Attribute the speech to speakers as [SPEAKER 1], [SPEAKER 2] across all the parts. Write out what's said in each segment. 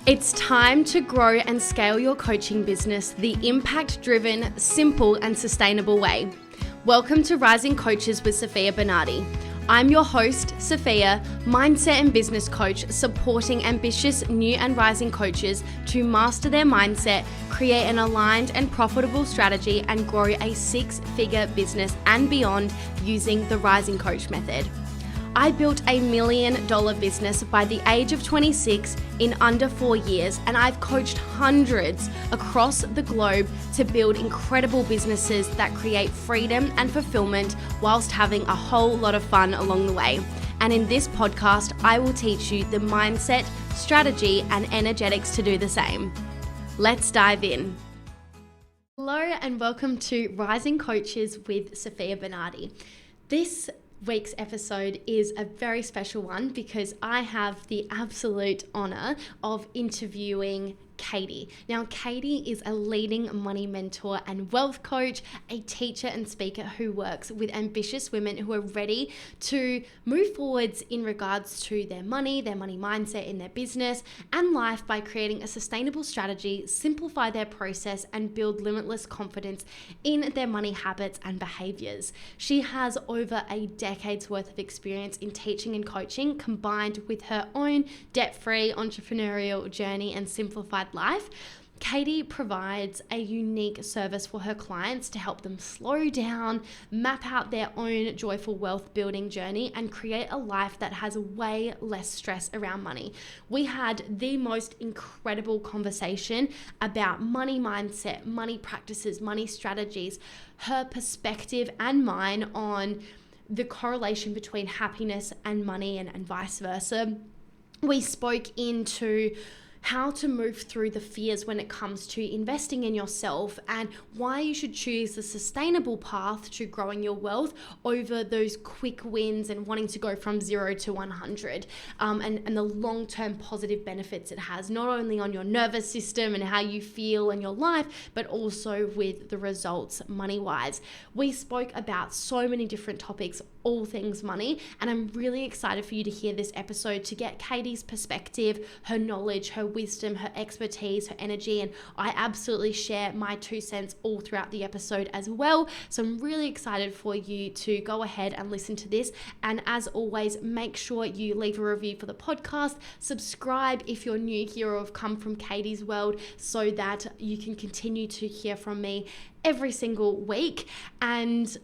[SPEAKER 1] It's time to grow and scale your coaching business the impact-driven, simple and sustainable way. Welcome to Rising Coaches with Sofia Bernardi. I'm your host, Sofia, mindset and business coach, supporting ambitious new and rising coaches to master their mindset, create an aligned and profitable strategy, and grow a six-figure business and beyond using the Rising Coach method. I built a $1 million business by the age of 26 in under 4 years, and I've coached hundreds across the globe to build incredible businesses that create freedom and fulfillment whilst having a whole lot of fun along the way. And in this podcast, I will teach you the mindset, strategy, and energetics to do the same. Let's dive in. Hello and welcome to Rising Coaches with Sofia Bernardi. This week's episode is a very special one because I have the absolute honor of interviewing Katy. Now, Katy is a leading money mentor and wealth coach, a teacher and speaker who works with ambitious women who are ready to move forwards in regards to their money mindset in their business and life by creating a sustainable strategy, simplify their process, and build limitless confidence in their money habits and behaviors. She has over a decade's worth of experience in teaching and coaching, combined with her own debt-free entrepreneurial journey and simplified life. Katy provides a unique service for her clients to help them slow down, map out their own joyful wealth building journey, and create a life that has way less stress around money. We had the most incredible conversation about money mindset, money practices, money strategies, her perspective and mine on the correlation between happiness and money and vice versa. We spoke into how to move through the fears when it comes to investing in yourself and why you should choose the sustainable path to growing your wealth over those quick wins and wanting to go from 0 to 100, and the long-term positive benefits it has, not only on your nervous system and how you feel in your life, but also with the results money-wise. We spoke about so many different topics, all things money, and I'm really excited for you to hear this episode to get Katy's perspective, her knowledge, her wisdom, her expertise, her energy, and I absolutely share my 2 cents all throughout the episode as well. So I'm really excited for you to go ahead and listen to this. And as always, make sure you leave a review for the podcast, subscribe if you're new here or have come from Katy's world so that you can continue to hear from me every single week. And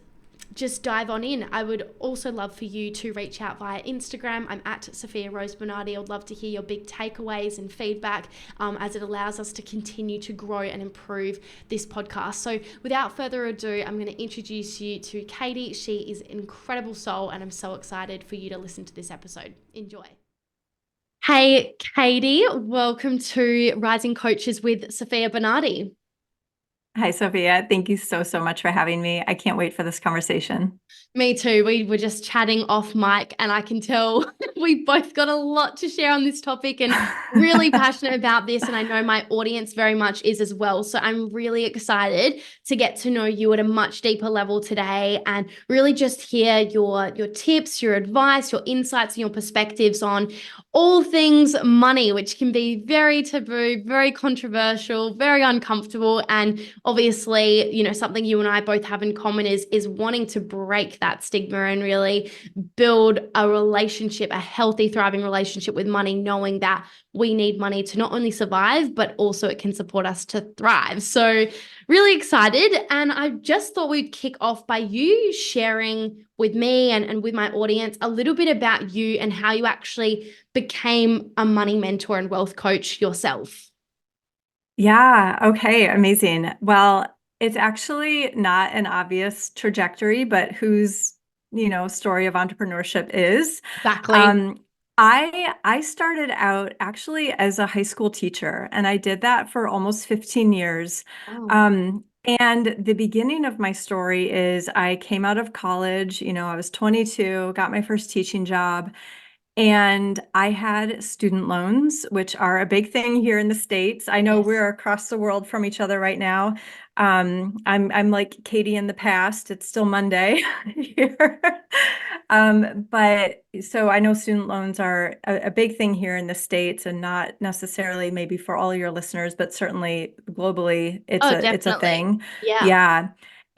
[SPEAKER 1] just dive on in. I would also love for you to reach out via Instagram. I'm at Sofia Rose Bernardi. I'd love to hear your big takeaways and feedback as it allows us to continue to grow and improve this podcast. So without further ado, I'm going to introduce you to Katy. She is an incredible soul and I'm so excited for you to listen to this episode. Enjoy. Hey, Katy, welcome to Rising Coaches with Sofia Bernardi.
[SPEAKER 2] Hi, Sofia. Thank you so much for having me. I can't wait for this conversation.
[SPEAKER 1] Me too. We were just chatting off mic and I can tell we both got a lot to share on this topic and really passionate about this. And I know my audience very much is as well. So I'm really excited to get to know you at a much deeper level today and really just hear your tips, your advice, your insights and your perspectives on all things money, which can be very taboo, very controversial, very uncomfortable. And obviously, you know, something you and I both have in common is wanting to break that stigma and really build a relationship, a healthy, thriving relationship with money, knowing that we need money to not only survive, but also it can support us to thrive. So really excited. And I just thought we'd kick off by you sharing with me and with my audience a little bit about you and how you actually became a money mentor and wealth coach yourself.
[SPEAKER 2] Yeah. Okay. Amazing. Well, it's actually not an obvious trajectory, but whose, story of entrepreneurship is.
[SPEAKER 1] Exactly.
[SPEAKER 2] I started out actually as a high school teacher, and I did that for almost 15 years.
[SPEAKER 1] Oh.
[SPEAKER 2] And the beginning of my story is I came out of college, I was 22, got my first teaching job. And I had student loans, which are a big thing here in the States. I know
[SPEAKER 1] Yes.
[SPEAKER 2] we're across the world from each other right now. I'm like Katy in the past. It's still Monday here. But so I know student loans are a big thing here in the States, and not necessarily maybe for all your listeners, but certainly globally,
[SPEAKER 1] Oh,
[SPEAKER 2] it's a
[SPEAKER 1] definitely.
[SPEAKER 2] thing.
[SPEAKER 1] Yeah.
[SPEAKER 2] Yeah.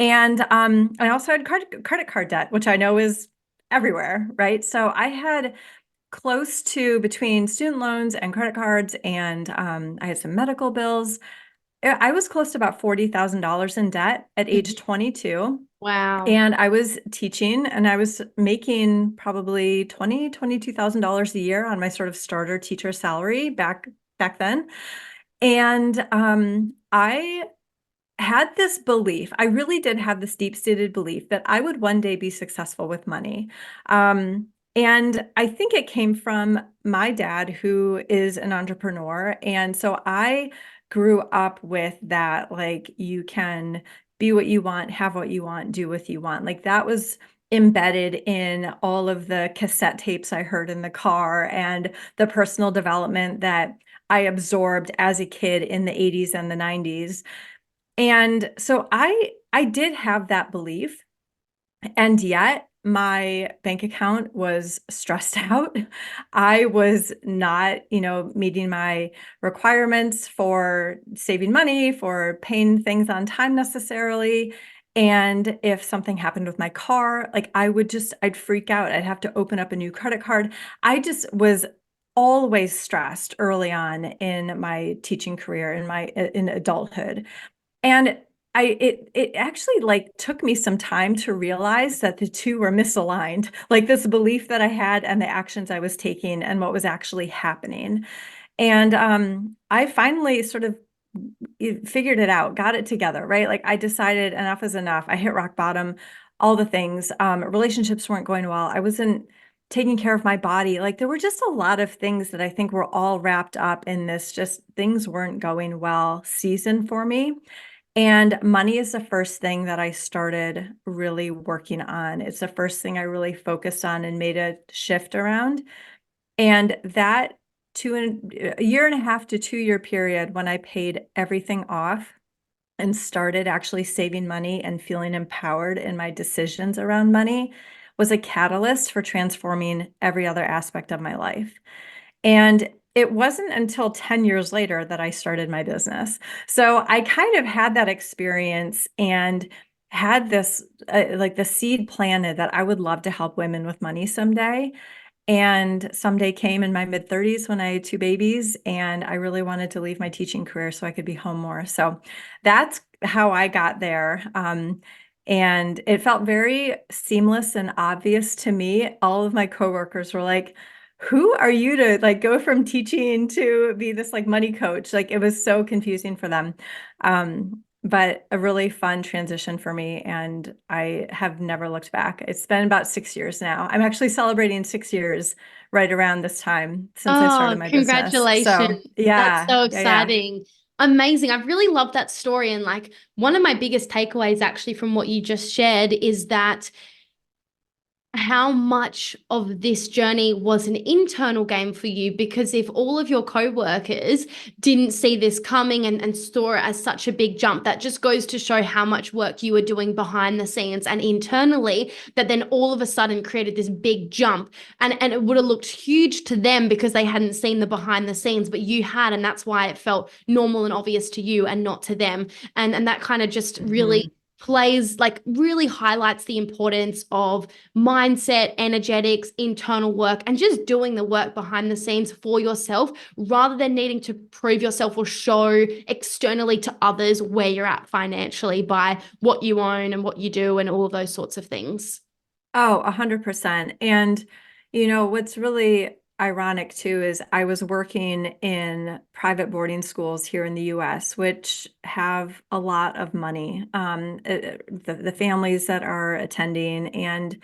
[SPEAKER 2] And I also had credit card debt, which I know is everywhere, right? So I had close to, between student loans and credit cards, and I had some medical bills. I was close to about $40,000 in debt at age
[SPEAKER 1] Mhm.
[SPEAKER 2] 22.
[SPEAKER 1] Wow.
[SPEAKER 2] And I was teaching, and I was making probably $22,000 a year on my sort of starter teacher salary back then. And I had this belief, I really did have this deep-seated belief that I would one day be successful with money. And I think it came from my dad, who is an entrepreneur. And so I grew up with that, like, you can be what you want, have what you want, do what you want. Like, that was embedded in all of the cassette tapes I heard in the car, and the personal development that I absorbed as a kid in the 80s and the 90s. And so I did have that belief, and yet my bank account was stressed out. I was not, meeting my requirements for saving money, for paying things on time necessarily. And if something happened with my car, like, I'd freak out. I'd have to open up a new credit card. I just was always stressed early on in my teaching career, in adulthood. And it actually, like, took me some time to realize that the two were misaligned, like this belief that I had and the actions I was taking and what was actually happening. And I finally sort of figured it out, got it together, right? Like, I decided enough is enough. I hit rock bottom, all the things. Relationships weren't going well. I wasn't taking care of my body. Like, there were just a lot of things that I think were all wrapped up in this, just things weren't going well season for me. And money is the first thing that I started really working on. It's the first thing I really focused on and made a shift around. And that a year and a half to 2 year period, when I paid everything off and started actually saving money and feeling empowered in my decisions around money, was a catalyst for transforming every other aspect of my life. And it wasn't until 10 years later that I started my business. So I kind of had that experience, and had this, like, the seed planted that I would love to help women with money someday. And someday came in my mid 30s when I had two babies, and I really wanted to leave my teaching career so I could be home more. So that's how I got there. And it felt very seamless and obvious to me. All of my coworkers were like, "Who are you to, like, go from teaching to be this, like, money coach?" Like, it was so confusing for them. But a really fun transition for me, and I have never looked back. It's been about 6 years now. I'm actually celebrating 6 years right around this time since I started
[SPEAKER 1] Oh,
[SPEAKER 2] my business. So
[SPEAKER 1] congratulations. That's
[SPEAKER 2] yeah,
[SPEAKER 1] so
[SPEAKER 2] yeah, yeah.
[SPEAKER 1] exciting. Amazing. I've really loved that story. And like one of my biggest takeaways actually from what you just shared is that how much of this journey was an internal game for you, because if all of your co-workers didn't see this coming and saw it as such a big jump, that just goes to show how much work you were doing behind the scenes and internally, that then all of a sudden created this big jump. And it would have looked huge to them because they hadn't seen the behind the scenes, but you had, and that's why it felt normal and obvious to you and not to them. And that kind of just really
[SPEAKER 2] Mhm.
[SPEAKER 1] plays, like, really highlights the importance of mindset, energetics, internal work, and just doing the work behind the scenes for yourself rather than needing to prove yourself or show externally to others where you're at financially by what you own and what you do and all of those sorts of things.
[SPEAKER 2] Oh, 100%. And, what's really ironic too is I was working in private boarding schools here in the US, which have a lot of money, the families that are attending. And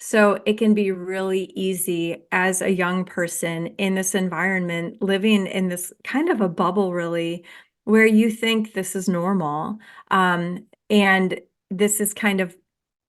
[SPEAKER 2] so it can be really easy as a young person in this environment, living in this kind of a bubble, really, where you think this is normal. And this is kind of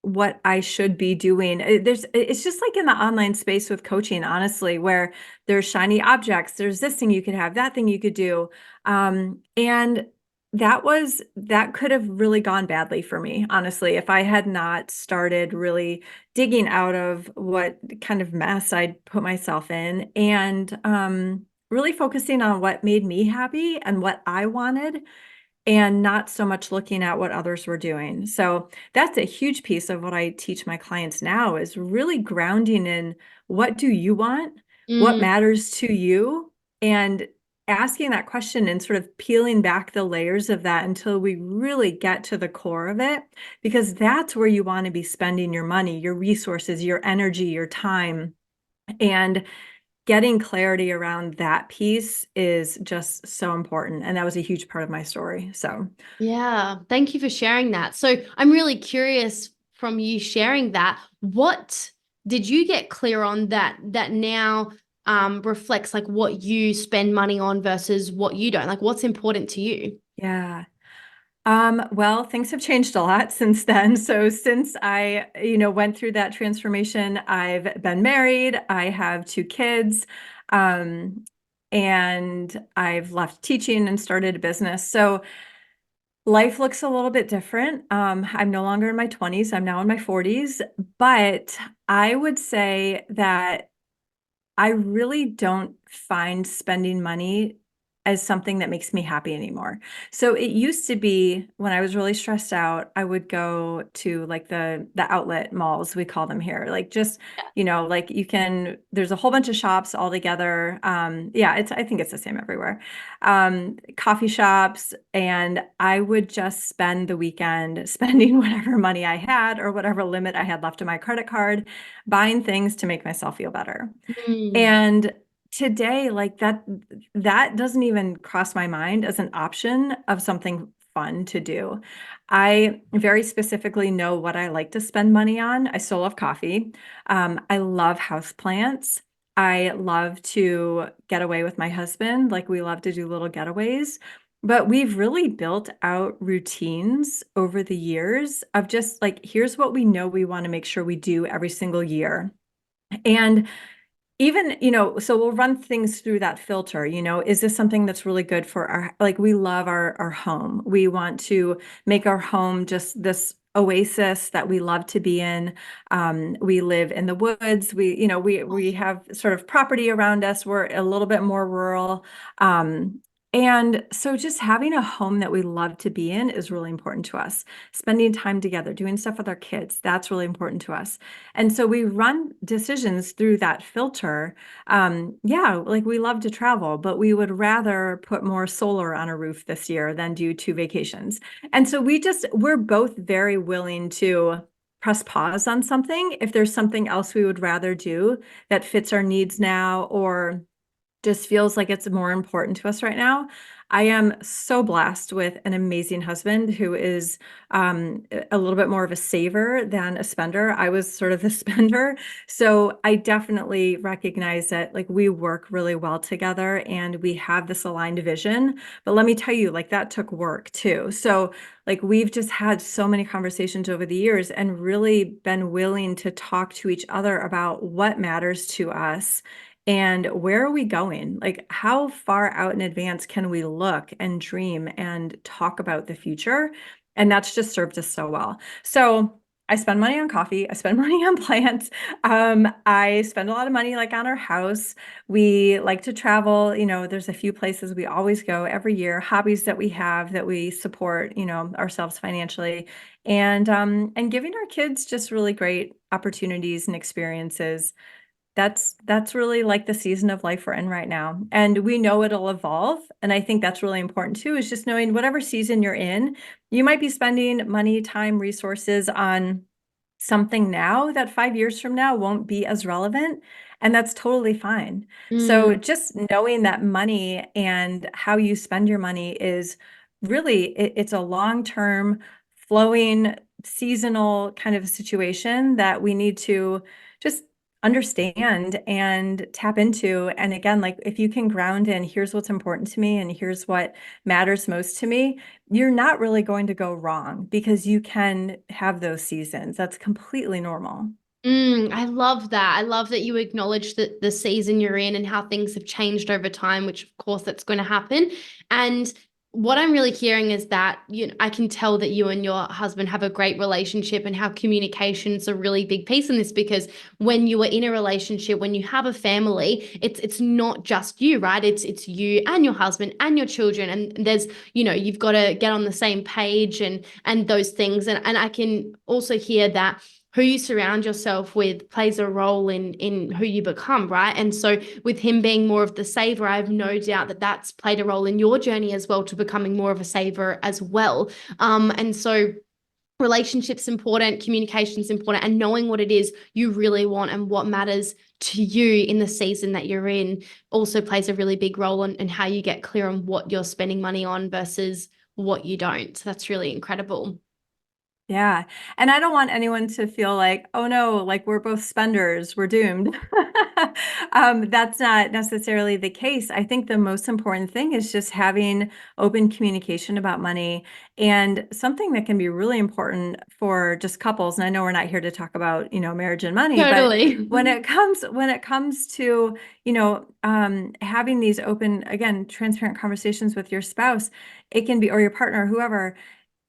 [SPEAKER 2] what I should be doing. It's just like in the online space with coaching, honestly, where there's shiny objects, there's this thing you could have, that thing you could do. And that could have really gone badly for me, honestly, if I had not started really digging out of what kind of mess I'd put myself in and really focusing on what made me happy and what I wanted and not so much looking at what others were doing. So that's a huge piece of what I teach my clients now is really grounding in what do you want? What
[SPEAKER 1] Mm,
[SPEAKER 2] matters to you? And asking that question and sort of peeling back the layers of that until we really get to the core of it, because that's where you want to be spending your money, your resources, your energy, your time. And getting clarity around that piece is just so important. And that was a huge part of my story. So,
[SPEAKER 1] yeah, thank you for sharing that. So I'm really curious from you sharing that, what did you get clear on that now reflects like what you spend money on versus what you don't? Like what's important to you?
[SPEAKER 2] yeah. Well, things have changed a lot since then. So since I, went through that transformation, I've been married, I have two kids, um, and I've left teaching and started a business. So life looks a little bit different. I'm no longer in my 20s, I'm now in my 40s, but I would say that I really don't find spending money as something that makes me happy anymore. So it used to be when I was really stressed out, I would go to like the outlet malls, we call them here. Like just, like there's a whole bunch of shops all together. Yeah, I think it's the same everywhere. Coffee shops, and I would just spend the weekend spending whatever money I had or whatever limit I had left on my credit card, buying things to make myself feel better.
[SPEAKER 1] Mm,
[SPEAKER 2] And today, like that doesn't even cross my mind as an option of something fun to do. I very specifically know what I like to spend money on. I still love coffee. I love houseplants. I love to get away with my husband. Like we love to do little getaways. But we've really built out routines over the years of just like, here's what we know we want to make sure we do every single year. And even, so we'll run things through that filter, is this something that's really good for like we love our home. We want to make our home just this oasis that we love to be in. We live in the woods. We have sort of property around us. We're a little bit more rural. And so just having a home that we love to be in is really important to us. Spending time together, doing stuff with our kids, that's really important to us. And so we run decisions through that filter. Yeah, like we love to travel, but we would rather put more solar on a roof this year than do two vacations. And so we're both very willing to press pause on something if there's something else we would rather do that fits our needs now or just feels like it's more important to us right now. I am so blessed with an amazing husband who is a little bit more of a saver than a spender. I was sort of the spender. So I definitely recognize that like we work really well together and we have this aligned vision. But let me tell you, like that took work too. So like we've just had so many conversations over the years and really been willing to talk to each other about what matters to us and where are we going? Like, how far out in advance can we look and dream and talk about the future? And that's just served us so well. So I spend money on coffee. I spend money on plants. I spend a lot of money like on our house. We like to travel. There's a few places we always go every year, hobbies that we have that we support, ourselves financially. And giving our kids just really great opportunities and experiences. That's really like the season of life we're in right now. And we know it'll evolve. And I think that's really important too, is just knowing whatever season you're in, you might be spending money, time, resources on something now that 5 years from now won't be as relevant. And that's totally fine. So
[SPEAKER 1] mm,
[SPEAKER 2] just knowing that money and how you spend your money is really, it's a long-term flowing seasonal kind of situation that we need to just understand and tap into. And again, like if you can ground in, here's what's important to me and here's what matters most to me, you're not really going to go wrong because you can have those seasons. That's completely normal.
[SPEAKER 1] I love that. I love that you acknowledge that the season you're in and how things have changed over time, which of course that's going to happen. And what I'm really hearing is that I can tell that you and your husband have a great relationship and how communication is a really big piece in this because when you are in a relationship, when you have a family, it's not just you, right? It's you and your husband and your children. And there's, you've got to get on the same page and those things. And I can also hear that who you surround yourself with plays a role in who you become, right? And so with him being more of the saver, I have no doubt that that's played a role in your journey as well to becoming more of a saver as well. And so relationships important, communication's important, and knowing what it is you really want and what matters to you in the season that you're in also plays a really big role in how you get clear on what you're spending money on versus what you don't. So that's really incredible.
[SPEAKER 2] Yeah. And I don't want anyone to feel like, oh no, like we're both spenders, we're doomed. That's not necessarily the case. I think the most important thing is just having open communication about money and something that can be really important for just couples. And I know we're not here to talk about, marriage and money, but
[SPEAKER 1] Totally.
[SPEAKER 2] when it comes to, having these open, again, transparent conversations with your spouse, it can be, or your partner, whoever,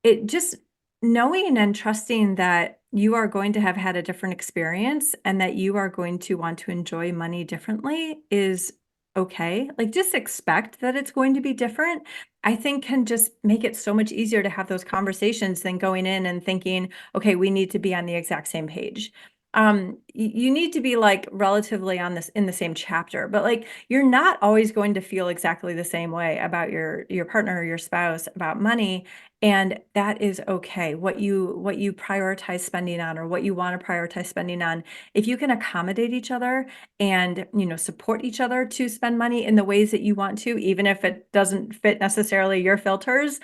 [SPEAKER 2] it just knowing and trusting that you are going to have had a different experience and that you are going to want to enjoy money differently is okay. Like just expect that it's going to be different. I think can just make it so much easier to have those conversations than going in and thinking, okay, we need to be on the exact same page. You need to be like relatively on this in the same chapter, but like you're not always going to feel exactly the same way about your partner or your spouse about money. And that is okay. What you prioritize spending on or what you want to prioritize spending on, if you can accommodate each other and, support each other to spend money in the ways that you want to, even if it doesn't fit necessarily your filters,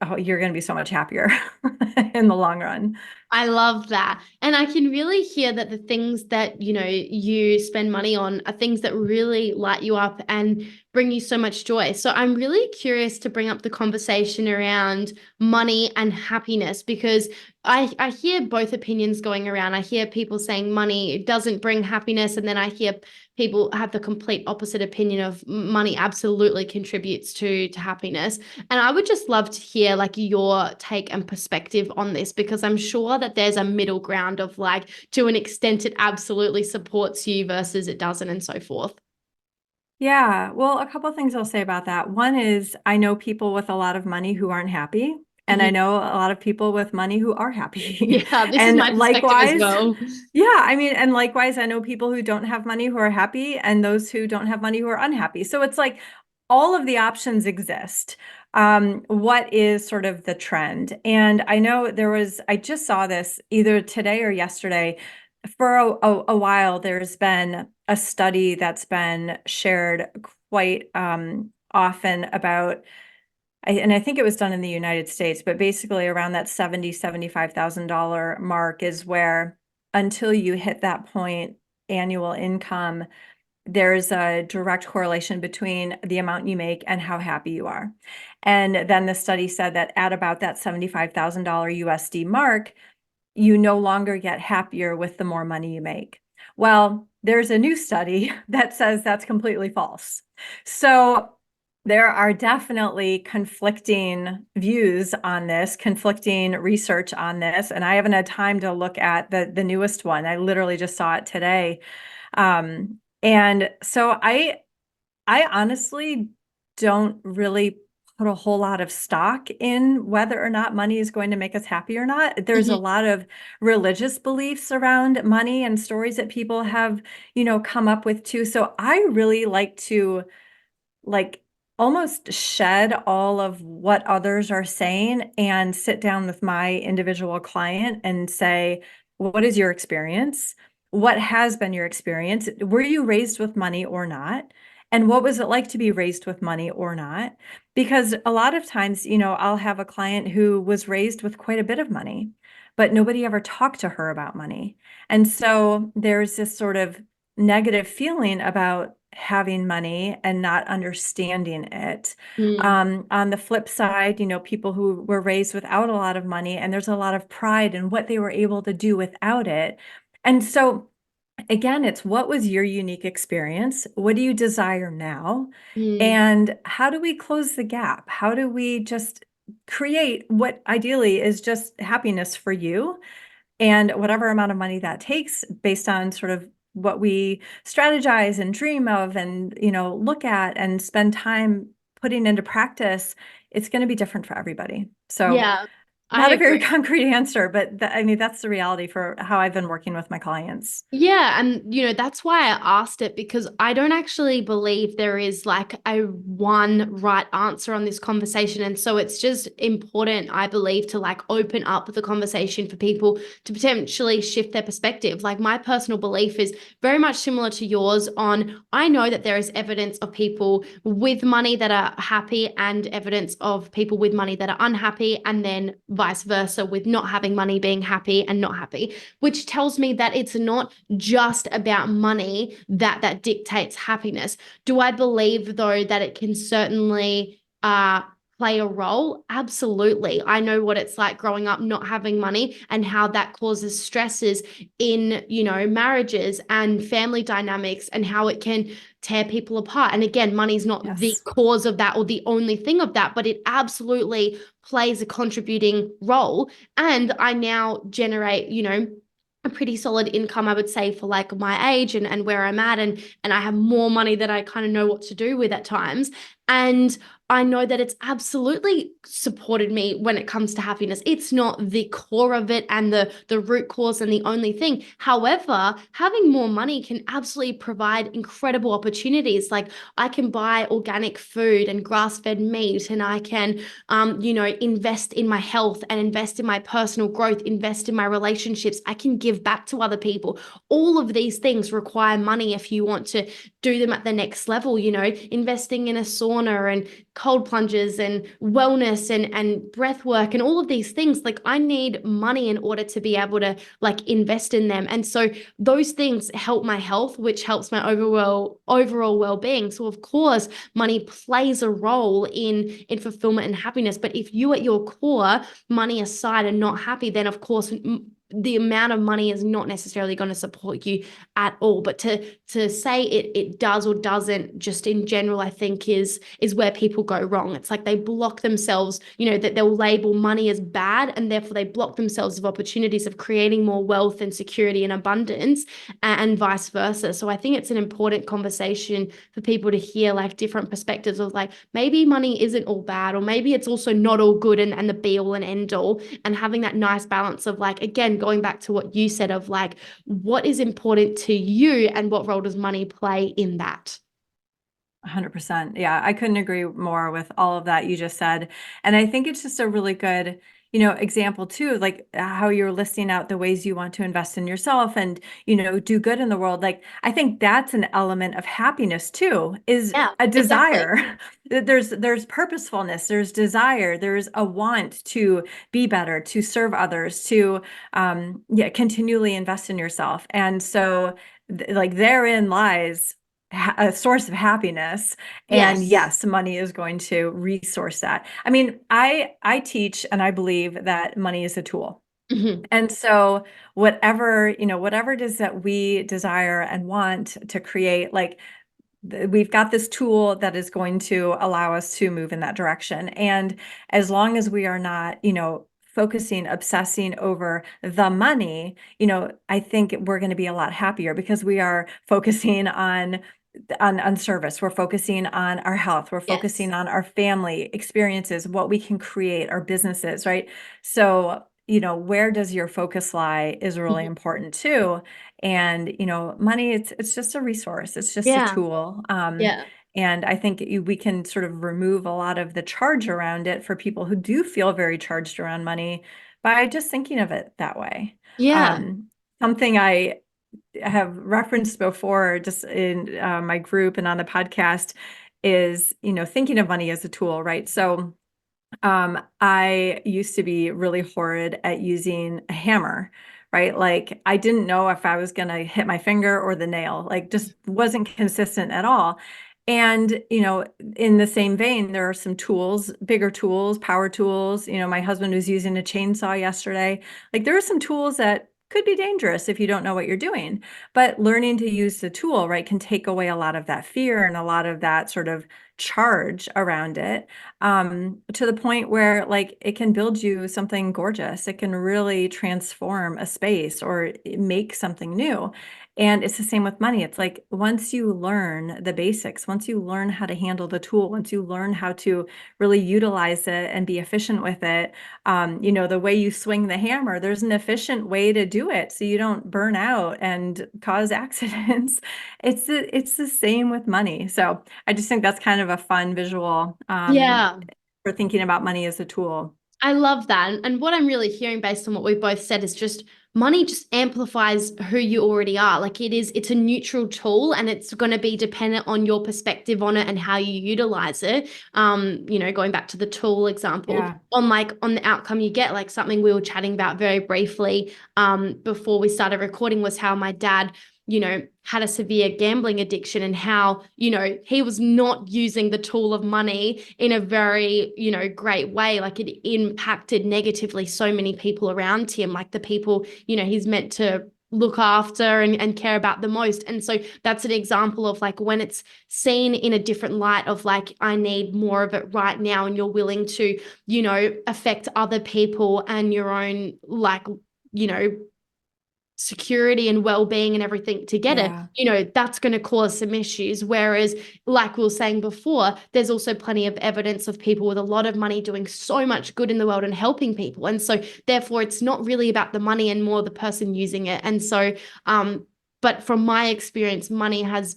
[SPEAKER 2] oh, you're going to be so much happier in the long run.
[SPEAKER 1] I love that. And I can really hear that the things that, you spend money on are things that really light you up and bring you so much joy. So I'm really curious to bring up the conversation around money and happiness because I hear both opinions going around. I hear people saying money doesn't bring happiness, and then I hear people have the complete opposite opinion of money absolutely contributes to happiness. And I would just love to hear like your take and perspective on this because I'm sure that there's a middle ground of like to an extent it absolutely supports you versus it doesn't and so forth.
[SPEAKER 2] Yeah, well, a couple of things I'll say about that. One is I know people with a lot of money who aren't happy, and I
[SPEAKER 1] Mhm.
[SPEAKER 2] know a lot of people with money who are happy.
[SPEAKER 1] Yeah, this is
[SPEAKER 2] And
[SPEAKER 1] my perspective as
[SPEAKER 2] likewise,
[SPEAKER 1] well.
[SPEAKER 2] yeah, I mean, and likewise, I know people who don't have money who are happy, and those who don't have money who are unhappy. So it's like all of the options exist. What is sort of the trend? And I know I just saw this either today or yesterday. For a while, there's been a study that's been shared quite often about, and I think it was done in the United States, but basically around that $75,000 mark is where, until you hit that point, annual income, there's a direct correlation between the amount you make and how happy you are. And then the study said that at about that $75,000 USD mark, you no longer get happier with the more money you make. Well, there's a new study that says that's completely false. So there are definitely conflicting views on this, conflicting research on this, and I haven't had time to look at the newest one. I literally just saw it today. And so I honestly don't really put a whole lot of stock in whether or not money is going to make us happy or not. There's a
[SPEAKER 1] Mhm.
[SPEAKER 2] lot of religious beliefs around money and stories that people have, come up with too. So I really like to like almost shed all of what others are saying and sit down with my individual client and say, what is your experience? What has been your experience? Were you raised with money or not? And what was it like to be raised with money or not? Because a lot of times, I'll have a client who was raised with quite a bit of money, but nobody ever talked to her about money. And so there's this sort of negative feeling about having money and not understanding it.
[SPEAKER 1] Mm.
[SPEAKER 2] On the flip side, people who were raised without a lot of money, and there's a lot of pride in what they were able to do without it. And so again, it's what was your unique experience? What do you desire now?
[SPEAKER 1] Mm.
[SPEAKER 2] And how do we close the gap? How do we just create what ideally is just happiness for you and whatever amount of money that takes based on sort of what we strategize and dream of and, look at and spend time putting into practice, it's going to be different for everybody. So
[SPEAKER 1] Yeah, I
[SPEAKER 2] not a very
[SPEAKER 1] agree.
[SPEAKER 2] concrete answer, but I mean, that's the reality for how I've been working with my clients.
[SPEAKER 1] Yeah, and that's why I asked it, because I don't actually believe there is like a one right answer on this conversation. And so it's just important, I believe, to like open up the conversation for people to potentially shift their perspective. Like my personal belief is very much similar to yours on I know that there is evidence of people with money that are happy and evidence of people with money that are unhappy, and then vice versa with not having money being happy and not happy, which tells me that it's not just about money that dictates happiness. Do I believe though that it can certainly play a role? Absolutely. I know what it's like growing up not having money and how that causes stresses in, marriages and family dynamics, and how it can tear people apart. And again, money's not the
[SPEAKER 2] Yes.
[SPEAKER 1] cause of that or the only thing of that, but it absolutely plays a contributing role. And I now generate, a pretty solid income, I would say, for like my age and where I'm at. And I have more money that I kind of know what to do with at times. And I know that it's absolutely supported me when it comes to happiness. It's not the core of it and the root cause and the only thing. However, having more money can absolutely provide incredible opportunities. Like I can buy organic food and grass-fed meat, and I can invest in my health and invest in my personal growth, invest in my relationships. I can give back to other people. All of these things require money if you want to do them at the next level, investing in a sauna and cold plunges and wellness and breath work and all of these things. Like I need money in order to be able to like invest in them. And so those things help my health, which helps my overall well-being. So of course, money plays a role in fulfillment and happiness. But if you at your core, money aside, are not happy, then of course the amount of money is not necessarily going to support you at all. But to say it does or doesn't, just in general, I think is where people go wrong. It's like they block themselves, that they'll label money as bad, and therefore they block themselves of opportunities of creating more wealth and security and abundance, and vice versa. So I think it's an important conversation for people to hear like different perspectives of like maybe money isn't all bad, or maybe it's also not all good and the be all and end all, and having that nice balance of like, again, going back to what you said of like, what is important to you and what role does money play in that?
[SPEAKER 2] 100%. Yeah, I couldn't agree more with all of that you just said. And I think it's just a really good, example too, like how you're listing out the ways you want to invest in yourself and, do good in the world. Like I think that's an element of happiness too, is
[SPEAKER 1] Yeah,
[SPEAKER 2] a
[SPEAKER 1] exactly.
[SPEAKER 2] desire. There's purposefulness, there's desire, there's a want to be better, to serve others, to yeah, continually invest in yourself. And so like therein lies a source of happiness, and
[SPEAKER 1] Yes.
[SPEAKER 2] yes, money is going to resource that. I mean, I teach and I believe that money is a tool.
[SPEAKER 1] Mhm.
[SPEAKER 2] And so whatever it is that we desire and want to create, like we've got this tool that is going to allow us to move in that direction. And as long as we are not, obsessing over the money, I think we're going to be a lot happier because we are focusing on service. We're focusing on our health. We're focusing
[SPEAKER 1] Yes.
[SPEAKER 2] on our family experiences, what we can create, our businesses, right? So, where does your focus lie is really
[SPEAKER 1] Mhm.
[SPEAKER 2] important too. And, money, it's just a resource. It's just a
[SPEAKER 1] Yeah.
[SPEAKER 2] tool.
[SPEAKER 1] Yeah.
[SPEAKER 2] And I think we can sort of remove a lot of the charge around it for people who do feel very charged around money by just thinking of it that way.
[SPEAKER 1] Yeah.
[SPEAKER 2] Um, Something I have referenced before just in my group and on the podcast is, thinking of money as a tool, right? So I used to be really horrid at using a hammer, right? Like I didn't know if I was going to hit my finger or the nail, like just wasn't consistent at all. And, in the same vein, there are some tools, bigger tools, power tools. My husband was using a chainsaw yesterday. Like there are some tools that could be dangerous if you don't know what you're doing. But learning to use the tool, right, can take away a lot of that fear and a lot of that sort of charge around it, to the point where like it can build you something gorgeous. It can really transform a space or make something new. And it's the same with money. It's like once you learn the basics, once you learn how to handle the tool, once you learn how to really utilize it and be efficient with it, the way you swing the hammer, there's an efficient way to do it so you don't burn out and cause accidents. It's the same with money. So I just think that's kind of a fun visual,
[SPEAKER 1] Yeah.
[SPEAKER 2] for thinking about money as a tool.
[SPEAKER 1] I love that. And what I'm really hearing based on what we've both said is just money just amplifies who you already are. Like it's a neutral tool and it's going to be dependent on your perspective on it and how you utilize it. Going back to the tool example,
[SPEAKER 2] Yeah.
[SPEAKER 1] on the outcome you get, like something we were chatting about very briefly before we started recording was how my dad had a severe gambling addiction and how, he was not using the tool of money in a very, great way. Like it impacted negatively so many people around him, like the people, he's meant to look after and care about the most. And so that's an example of like when it's seen in a different light of like, I need more of it right now. And you're willing to, affect other people and your own, like, you know, security and well-being and everything together,
[SPEAKER 2] Yeah.
[SPEAKER 1] that's going to cause some issues. Whereas, like we were saying before, there's also plenty of evidence of people with a lot of money doing so much good in the world and helping people. And so therefore it's not really about the money and more the person using it. And so, but from my experience, money has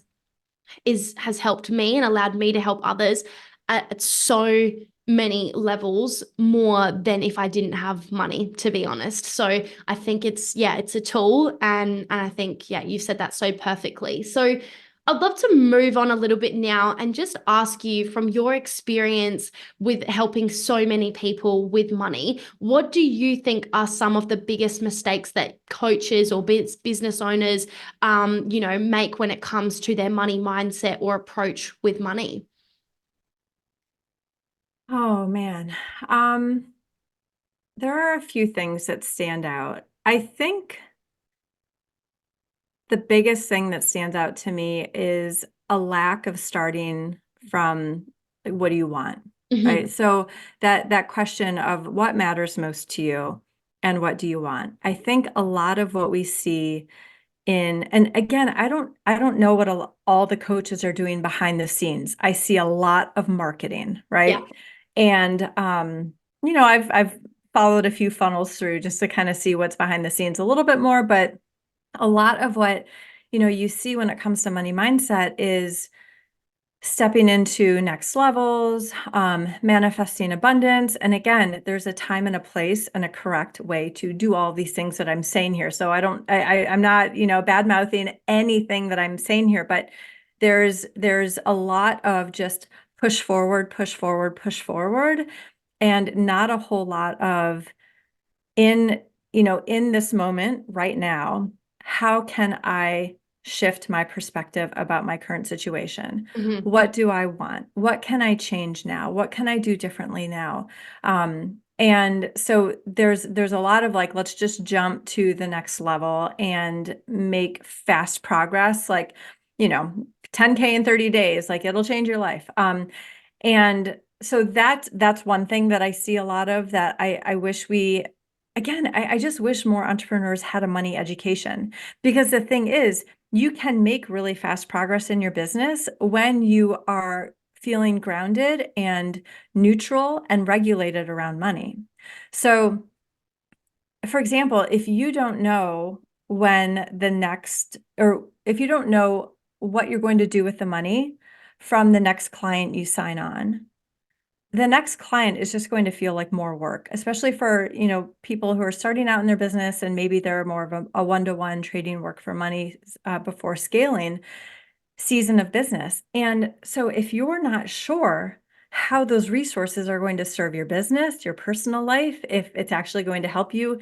[SPEAKER 1] helped me and allowed me to help others at so many levels more than if I didn't have money, to be honest. So I think it's a tool, and I think you said that so perfectly. So I'd love to move on a little bit now and just ask you, from your experience with helping so many people with money, what do you think are some of the biggest mistakes that coaches or business owners make when it comes to their money mindset or approach with money?
[SPEAKER 2] Oh man. Um, there are a few things that stand out. I think the biggest thing that stands out to me is a lack of starting from like, what do you want? Right.
[SPEAKER 1] Mhm.
[SPEAKER 2] So that question of what matters most to you and what do you want? I think a lot of what we see and again, I don't know what all the coaches are doing behind the scenes. I see a lot of marketing,
[SPEAKER 1] Yeah.
[SPEAKER 2] right? And I've followed a few funnels through just to kind of see what's behind the scenes a little bit more, but a lot of what you see when it comes to money mindset is stepping into next levels, manifesting abundance. And again, there's a time and a place and a correct way to do all these things that I'm saying here. So I'm not, bad mouthing anything that I'm saying here, but there's a lot of just push forward, push forward, push forward, and not a whole lot of in, in this moment right now, how can I shift my perspective about my current situation?
[SPEAKER 1] Mhm.
[SPEAKER 2] What do I want? What can I change now? What can I do differently now? And so there's a lot of like, let's just jump to the next level and make fast progress, like, 10K in 30 days, like it'll change your life. And so that's one thing that I see a lot of that I wish I just wish more entrepreneurs had a money education, because the thing is, you can make really fast progress in your business when you are feeling grounded and neutral and regulated around money. So, for example, if you don't know or if you don't know what you're going to do with the money from the next client you sign on, the next client is just going to feel like more work, especially for, people who are starting out in their business and maybe they're more of a one-to-one trading work for money before scaling season of business. And so if you're not sure how those resources are going to serve your business, your personal life, if it's actually going to help you,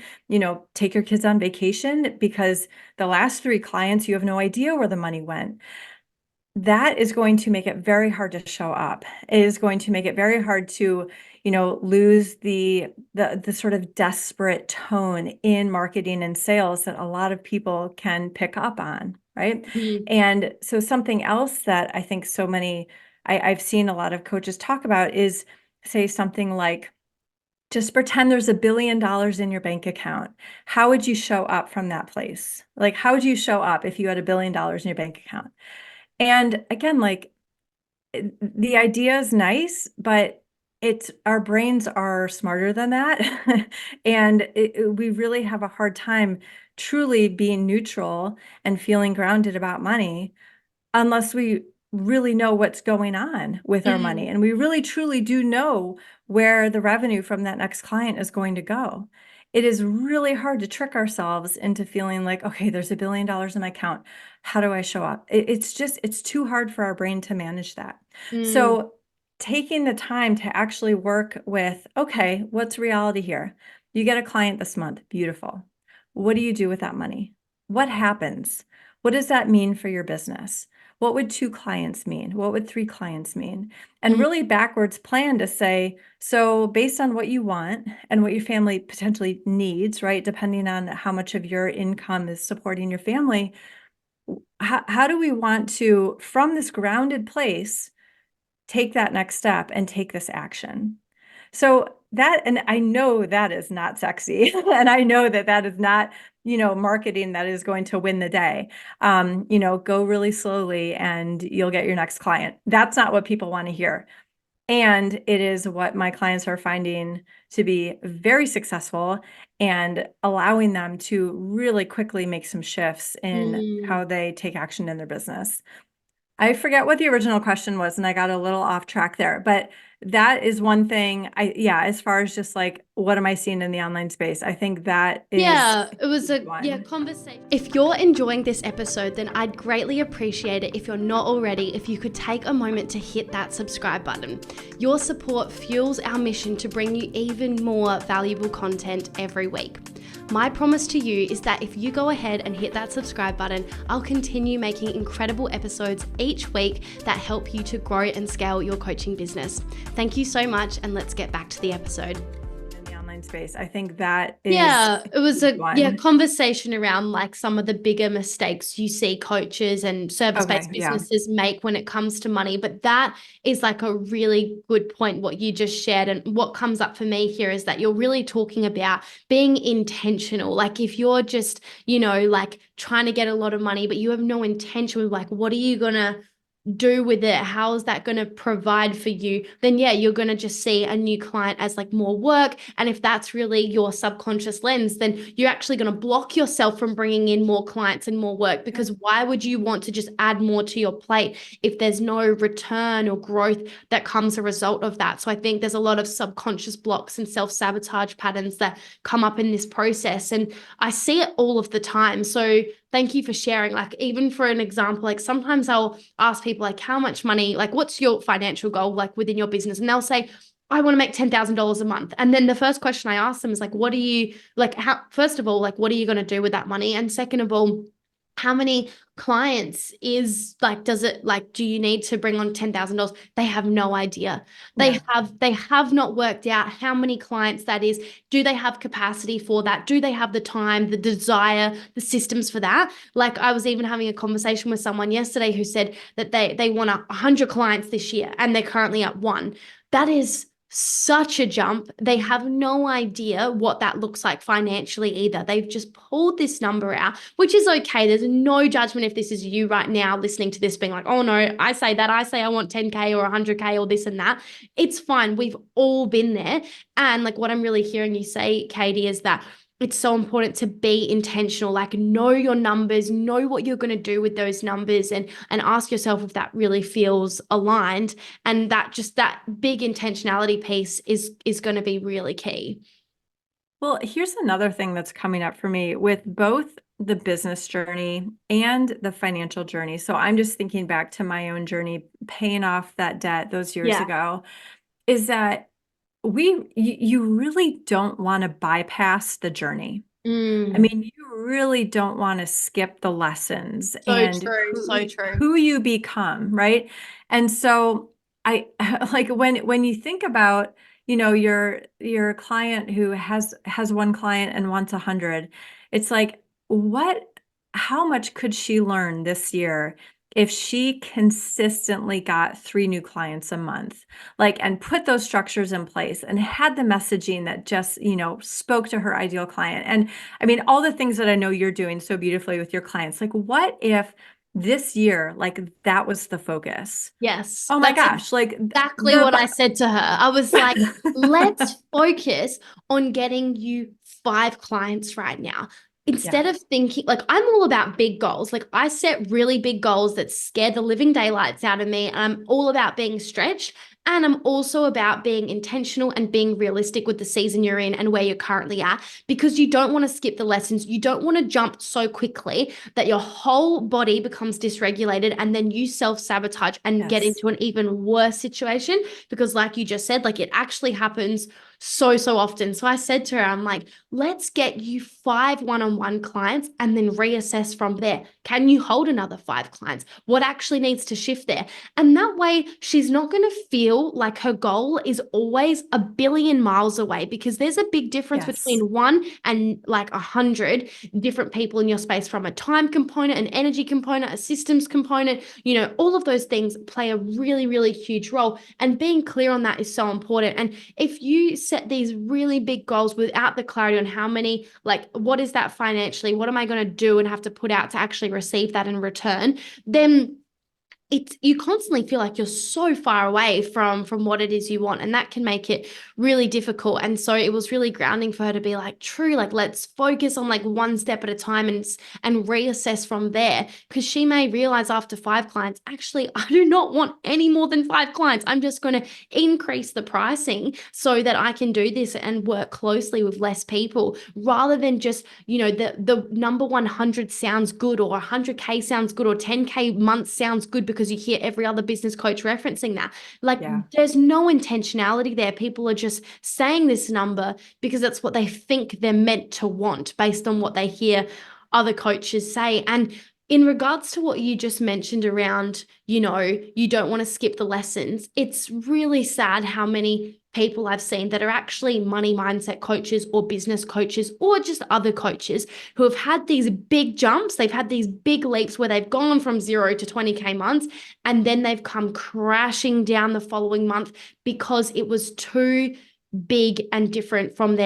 [SPEAKER 2] take your kids on vacation, because the last 3 clients, you have no idea where the money went. That is going to make it very hard to show up. It is going to make it very hard to, lose the sort of desperate tone in marketing and sales that a lot of people can pick up on, right?
[SPEAKER 1] Mm.
[SPEAKER 2] And so something else that I think I've seen a lot of coaches talk about is, say something like, just pretend there's $1 billion in your bank account. How would you show up from that place? Like, how would you show up if you had $1 billion in your bank account? And again, like, the idea is nice, but our brains are smarter than that. And we really have a hard time truly being neutral and feeling grounded about money unless we really know what's going on with our money.
[SPEAKER 1] Mm.
[SPEAKER 2] And we really truly do know where the revenue from that next client is going to go. It is really hard to trick ourselves into feeling like, okay, there's $1 billion in my account. How do I show up? It's too hard for our brain to manage that.
[SPEAKER 1] Mm.
[SPEAKER 2] So taking the time to actually work with, okay, what's reality here? You get a client this month. Beautiful. What do you do with that money? What happens? What does that mean for your business? What would 2 clients mean? What would 3 clients mean? And
[SPEAKER 1] Mm.
[SPEAKER 2] really backwards plan to say, so based on what you want and what your family potentially needs, right? Depending on how much of your income is supporting your family, how do we want to, from this grounded place, take that next step and take this action? So and I know that is not sexy. And I know that that is not, marketing that is going to win the day. Go really slowly and you'll get your next client. That's not what people want to hear. And it is what my clients are finding to be very successful and allowing them to really quickly make some shifts in
[SPEAKER 1] Mm.
[SPEAKER 2] how they take action in their business. I forget what the original question was, and I got a little off track there, but that is one thing as far as just like, what am I seeing in the online space? I think that is
[SPEAKER 1] Yeah, it was a
[SPEAKER 2] one.
[SPEAKER 1] conversation. If you're enjoying this episode, then I'd greatly appreciate it if you're not already, if you could take a moment to hit that subscribe button. Your support fuels our mission to bring you even more valuable content every week. My promise to you is that if you go ahead and hit that subscribe button, I'll continue making incredible episodes each week that help you to grow and scale your coaching business. Thank you so much, and let's get back to the episode.
[SPEAKER 2] In the online space, I think that is
[SPEAKER 1] It was a
[SPEAKER 2] one.
[SPEAKER 1] conversation around like some of the bigger mistakes you see coaches and service-based
[SPEAKER 2] Okay, yeah.
[SPEAKER 1] businesses make when it comes to money. But that is like a really good point, what you just shared. And what comes up for me here is that you're really talking about being intentional. Like if you're just, like trying to get a lot of money, but you have no intention of like, what are you gonna do with it? How is that going to provide for you? Then you're going to just see a new client as like more work. And if that's really your subconscious lens, then you're actually going to block yourself from bringing in more clients and more work, because why would you want to just add more to your plate if there's no return or growth that comes a result of that? So I think there's a lot of subconscious blocks and self-sabotage patterns that come up in this process. And I see it all of the time. So thank you for sharing. Like, even for an example, like sometimes I'll ask people like, how much money, like what's your financial goal like within your business? And they'll say, I want to make $10,000 a month. And then the first question I ask them is like, what are you like, first of all, like, what are you going to do with that money? And second of all, how many clients is like, do you need to bring on $10,000? They have no idea.
[SPEAKER 2] Yeah.
[SPEAKER 1] They have not worked out how many clients that is. Do they have capacity for that? Do they have the time, the desire, the systems for that? Like, I was even having a conversation with someone yesterday who said that they want 100 clients this year and they're currently at 1. That is such a jump. They have no idea what that looks like financially either. They've just pulled this number out, which is okay. There's no judgment if this is you right now listening to this being like, oh no, I say that. I say I want 10K or 100K or this and that. It's fine. We've all been there. And like what I'm really hearing you say, Katy, is that it's so important to be intentional, like know your numbers, know what you're going to do with those numbers, and ask yourself if that really feels aligned. And that big intentionality piece is going to be really key.
[SPEAKER 2] Well, here's another thing that's coming up for me with both the business journey and the financial journey. So I'm just thinking back to my own journey, paying off that debt those years ago. is that you really don't want to bypass the journey. I
[SPEAKER 1] Mm,
[SPEAKER 2] mean, you really don't want to skip the lessons
[SPEAKER 1] so
[SPEAKER 2] and
[SPEAKER 1] true, so true.
[SPEAKER 2] who you become, right? And so I like when you think about, your client who has one client and wants 100, it's like, what how much could she learn this year if she consistently got 3 new clients a month? Like, and put those structures in place and had the messaging that just, spoke to her ideal client. And I mean, all the things that I know you're doing so beautifully with your clients. Like, what if this year, like, that was the focus?
[SPEAKER 1] Yes,
[SPEAKER 2] Oh my
[SPEAKER 1] that's
[SPEAKER 2] gosh, like
[SPEAKER 1] exactly what I
[SPEAKER 2] the
[SPEAKER 1] said to her. I was like, let's focus on getting you 5 clients right now.
[SPEAKER 2] yeah,
[SPEAKER 1] Instead of thinking, like, I'm all about big goals. Like, I set really big goals that scare the living daylights out of me. And I'm all about being stretched. And I'm also about being intentional and being realistic with the season you're in and where you're currently at, because you don't want to skip the lessons. You don't want to jump so quickly that your whole body becomes dysregulated and then you self-sabotage and get
[SPEAKER 2] yes,
[SPEAKER 1] into an even worse situation, because like you just said, like, it actually happens so often. So I said to her, I'm like, let's get you 5 one-on-one clients and then reassess from there. Can you hold another 5 clients? What actually needs to shift there? And that way she's not going to feel like her goal is always a billion miles away, because there's a big difference
[SPEAKER 2] yes,
[SPEAKER 1] between one and like 100 different people in your space, from a time component, an energy component, a systems component. All of those things play a really huge role. And being clear on that is so important. And if you set these really big goals without the clarity on how many, like, what is that financially? What am I going to do and have to put out to actually receive that in return? Then you constantly feel like you're so far away from what it is you want, and that can make it really difficult. And so it was really grounding for her to be like, true, like, let's focus on like one step at a time and reassess from there, because she may realize after 5 clients, actually, I do not want any more than 5 clients. I'm just going to increase the pricing so that I can do this and work closely with less people, rather than just, the number 100 sounds good, or 100K sounds good, or 10K months sounds good, because you hear every other business coach referencing that. Like,
[SPEAKER 2] yeah,
[SPEAKER 1] there's no intentionality there. People are just saying this number because that's what they think they're meant to want based on what they hear other coaches say. And in regards to what you just mentioned around, you don't want to skip the lessons, it's really sad how many people I've seen that are actually money mindset coaches or business coaches or just other coaches who have had these big jumps. They've had these big leaps where they've gone from 0 to 20K months, and then they've come crashing down the following month because it was too big and different from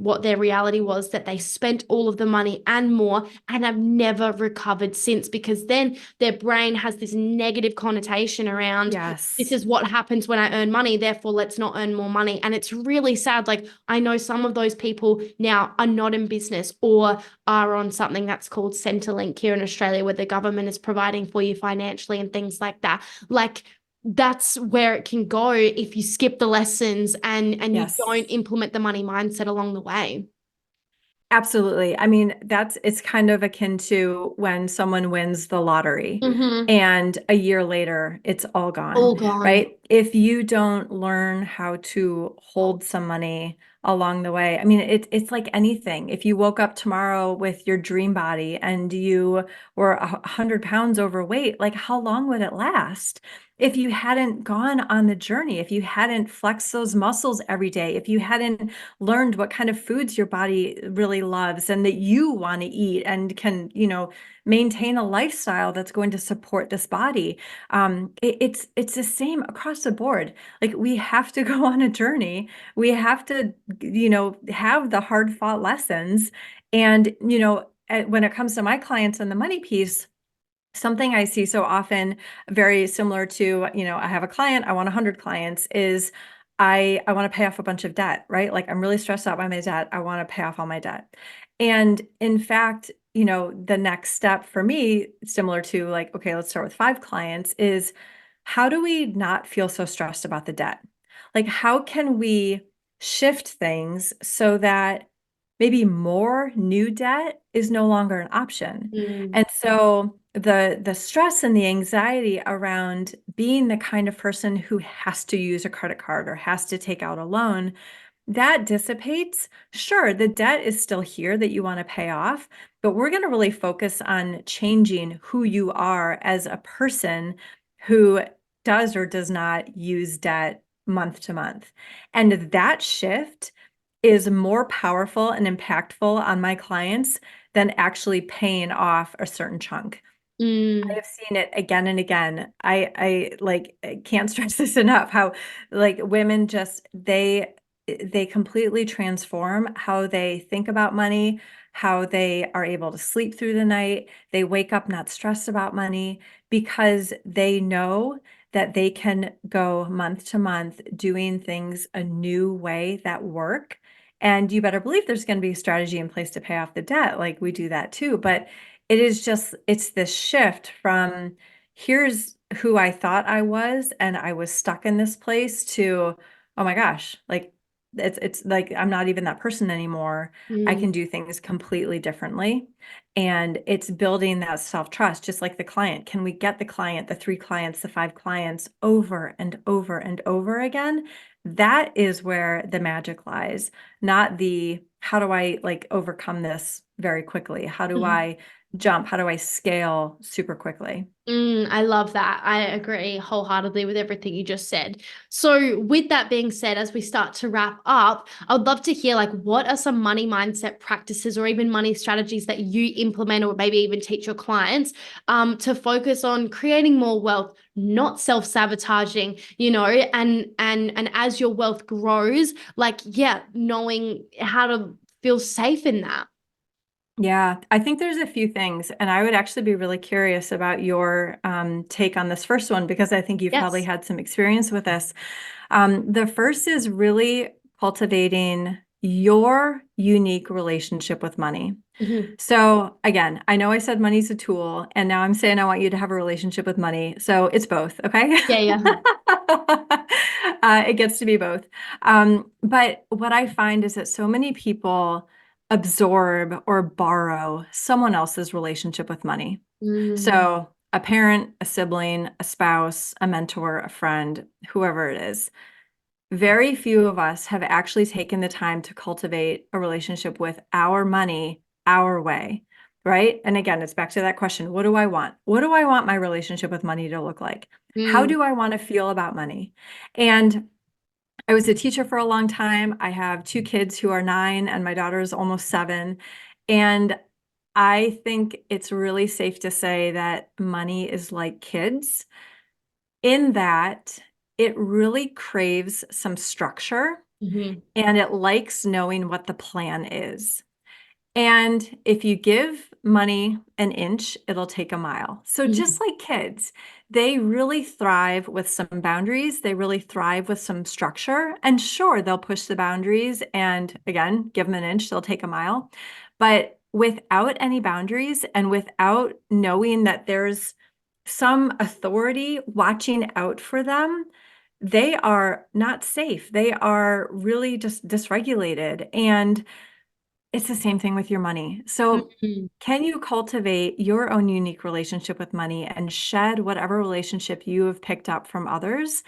[SPEAKER 1] what their reality was, that they spent all of the money and more and have never recovered since, because then their brain has this negative connotation around, this
[SPEAKER 2] yes.
[SPEAKER 1] is what happens when I earn money, therefore let's not earn more money. And it's really sad. Like, I know some of those people now are not in business or are on something that's called Centrelink here in Australia, where the government is providing for you financially and things like that. Like, that's where it can go if you skip the lessons and you don't
[SPEAKER 2] Yes.
[SPEAKER 1] implement the money mindset along the way.
[SPEAKER 2] Absolutely. I mean, it's kind of akin to when someone wins the lottery
[SPEAKER 1] Mm-hmm.
[SPEAKER 2] and a year later it's all gone,
[SPEAKER 1] All gone.
[SPEAKER 2] right? If you don't learn how to hold some money along the way, I mean, it's like anything. If you woke up tomorrow with your dream body and you were 100 pounds overweight, like, how long would it last? If you hadn't gone on the journey, if you hadn't flexed those muscles every day, if you hadn't learned what kind of foods your body really loves and that you want to eat and can, maintain a lifestyle that's going to support this body. It's the same across the board. Like, we have to go on a journey. We have to, have the hard fought lessons. And, when it comes to my clients and the money piece, something I see so often, very similar to, I have a client, I want 100 clients, is I want to pay off a bunch of debt, right? Like, I'm really stressed out by my debt. I want to pay off all my debt. And in fact, the next step for me, similar to, like, okay, let's start with 5 clients, is how do we not feel so stressed about the debt? Like, how can we shift things so that maybe more new debt is no longer an option?
[SPEAKER 1] Mm.
[SPEAKER 2] And so the stress and the anxiety around being the kind of person who has to use a credit card or has to take out a loan, that dissipates. Sure, the debt is still here that you want to pay off, but we're going to really focus on changing who you are as a person who does or does not use debt month to month. And that shift is more powerful and impactful on my clients than actually paying off a certain chunk. I
[SPEAKER 1] Mm,
[SPEAKER 2] have seen it again and again. I can't stress this enough, how like women just they completely transform how they think about money, how they are able to sleep through the night. They wake up not stressed about money because they know that they can go month to month doing things a new way that work. And you better believe there's going to be a strategy in place to pay off the debt. Like we do that too. But it's this shift from here's who I thought I was, and I was stuck in this place to, oh my gosh, like it's like I'm not even that person anymore. I
[SPEAKER 1] mm,
[SPEAKER 2] can do things completely differently. And it's building that self-trust, just like the client. Can we get the client, the 3 clients, the 5 clients over and over and over again? That is where the magic lies, not the how do I like overcome this very quickly? How do
[SPEAKER 1] mhm.
[SPEAKER 2] I jump? How do I scale super quickly?
[SPEAKER 1] I love that. I agree wholeheartedly with everything you just said. So, with that being said, as we start to wrap up, I would love to hear like what are some money mindset practices or even money strategies that you implement or maybe even teach your clients to focus on creating more wealth, not self-sabotaging, and as your wealth grows, like yeah, knowing how to feel safe in that.
[SPEAKER 2] Yeah, I think there's a few things, and I would actually be really curious about your take on this first one because I think you've probably
[SPEAKER 1] Yes.
[SPEAKER 2] had some experience with this. The first is really cultivating your unique relationship with money.
[SPEAKER 1] Hmm.
[SPEAKER 2] So again, I know I said money's a tool, and now I'm saying I want you to have a relationship with money. So it's both, okay?
[SPEAKER 1] Yeah, yeah.
[SPEAKER 2] It gets to be both. But what I find is that so many people absorb or borrow someone else's relationship with money.
[SPEAKER 1] Mm,
[SPEAKER 2] So a parent, a sibling, a spouse, a mentor, a friend, whoever it is. Very few of us have actually taken the time to cultivate a relationship with our money our way, right? And again, it's back to that question, what do I want? What do I want my relationship with money to look like? How
[SPEAKER 1] mm,
[SPEAKER 2] do I want to feel about money? And I was a teacher for a long time. I have 2 kids who are 9 and my daughter is almost 7. And I think it's really safe to say that money is like kids in that it really craves some structure
[SPEAKER 1] mhm,
[SPEAKER 2] and it likes knowing what the plan is. And if you give money an inch, it'll take a mile. So
[SPEAKER 1] mhm,
[SPEAKER 2] just like kids, they really thrive with some boundaries. They really thrive with some structure. And sure, they'll push the boundaries and again, give them an inch, they'll take a mile. But without any boundaries and without knowing that there's some authority watching out for them, they are not safe. They are really just dysregulated. And it's the same thing with your money. So,
[SPEAKER 1] mhm,
[SPEAKER 2] can you cultivate your own unique relationship with money and shed whatever relationship you have picked up from others?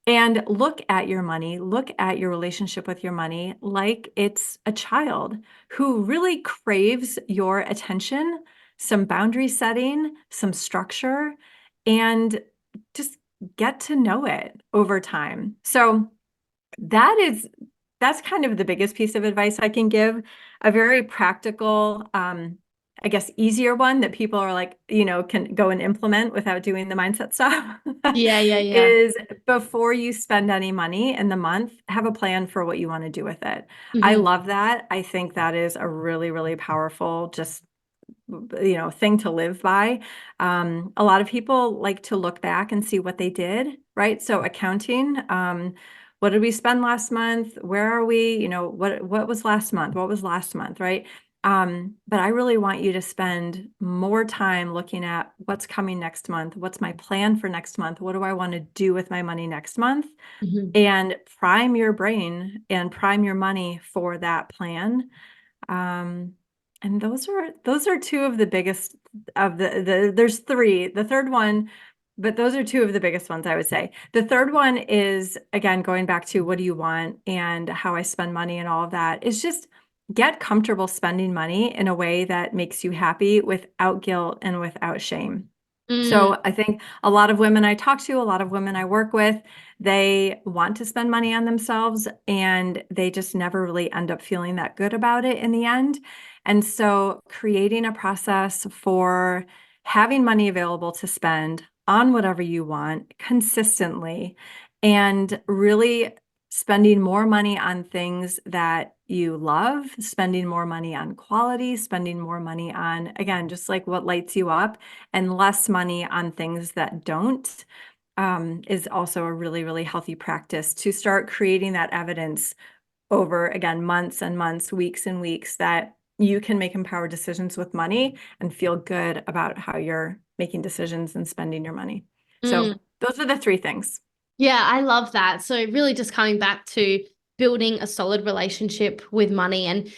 [SPEAKER 2] And look at your money, look at your relationship with your money like it's a child who really craves your attention, some boundary setting, some structure, and just get to know it over time. So, that is that's kind of the biggest piece of advice I can give. A very practical, I guess, easier one that people are like, can go and implement without doing the mindset stuff
[SPEAKER 1] yeah, yeah, yeah.
[SPEAKER 2] is before you spend any money in the month, have a plan for what you want to do with it. I
[SPEAKER 1] Mhm,
[SPEAKER 2] love that. I think that is a really, really powerful, just thing to live by. A lot of people like to look back and see what they did, right? So accounting, what did we spend last month? Where are we? What was last month? What was last month, right? But I really want you to spend more time looking at what's coming next month. What's my plan for next month? What do I want to do with my money next month?
[SPEAKER 1] mhm.
[SPEAKER 2] And prime your brain and prime your money for that plan. Um, And those are two of the biggest of there's three. The third one, but those are two of the biggest ones, I would say. The third one is, again, going back to what do you want and how I spend money and all of that, is just get comfortable spending money in a way that makes you happy without guilt and without shame.
[SPEAKER 1] Mm,
[SPEAKER 2] So I think a lot of women I talk to, a lot of women I work with, they want to spend money on themselves and they just never really end up feeling that good about it in the end. And so creating a process for having money available to spend on whatever you want consistently and really spending more money on things that you love, spending more money on quality, spending more money on, again, just like what lights you up, and less money on things that don't, is also a really, really healthy practice to start creating that evidence over, again, months and months, weeks and weeks, that you can make empowered decisions with money and feel good about how you're making decisions and spending your money.
[SPEAKER 1] mm.
[SPEAKER 2] So those are the three things.
[SPEAKER 1] Yeah, I love that. So really just coming back to building a solid relationship with money. And,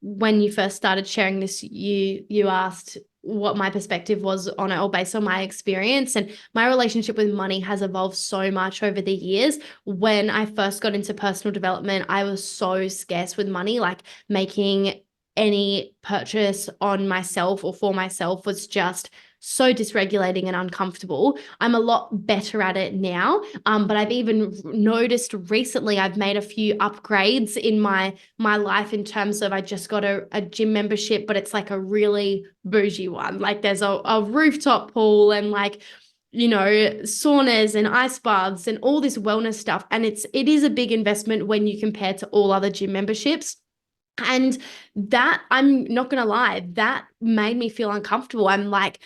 [SPEAKER 1] when you first started sharing this, you asked what my perspective was on it, or based on my experience. And my relationship with money has evolved so much over the years. When I first got into personal development, I was so scarce with money, like making any purchase on myself or for myself was just so dysregulating and uncomfortable. I'm a lot better at it now. But I've even noticed recently I've made a few upgrades in my life, in terms of I just got a gym membership, but it's like a really bougie one. Like there's a rooftop pool and like saunas and ice baths and all this wellness stuff. And it is a big investment when you compare to all other gym memberships. And that, I'm not gonna lie, that made me feel uncomfortable. I'm like,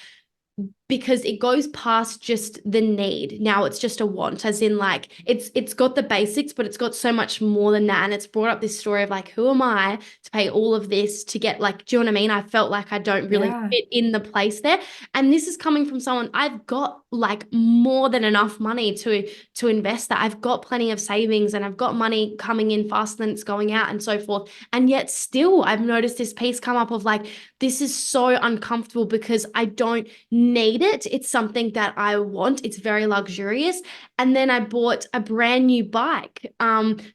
[SPEAKER 1] because it goes past just the need. Now it's just a want, as in like it's got the basics, but it's got so much more than that. And it's brought up this story of like, who am I to pay all of this to get, like, do you know what I mean? I felt like I don't really
[SPEAKER 2] Yeah.
[SPEAKER 1] fit in the place there. And this is coming from someone, I've got like more than enough money to invest that. I've got plenty of savings and I've got money coming in faster than it's going out and so forth. And yet still I've noticed this piece come up of like, this is so uncomfortable because I don't need it. It's something that I want. It's very luxurious. And then I bought a brand new bike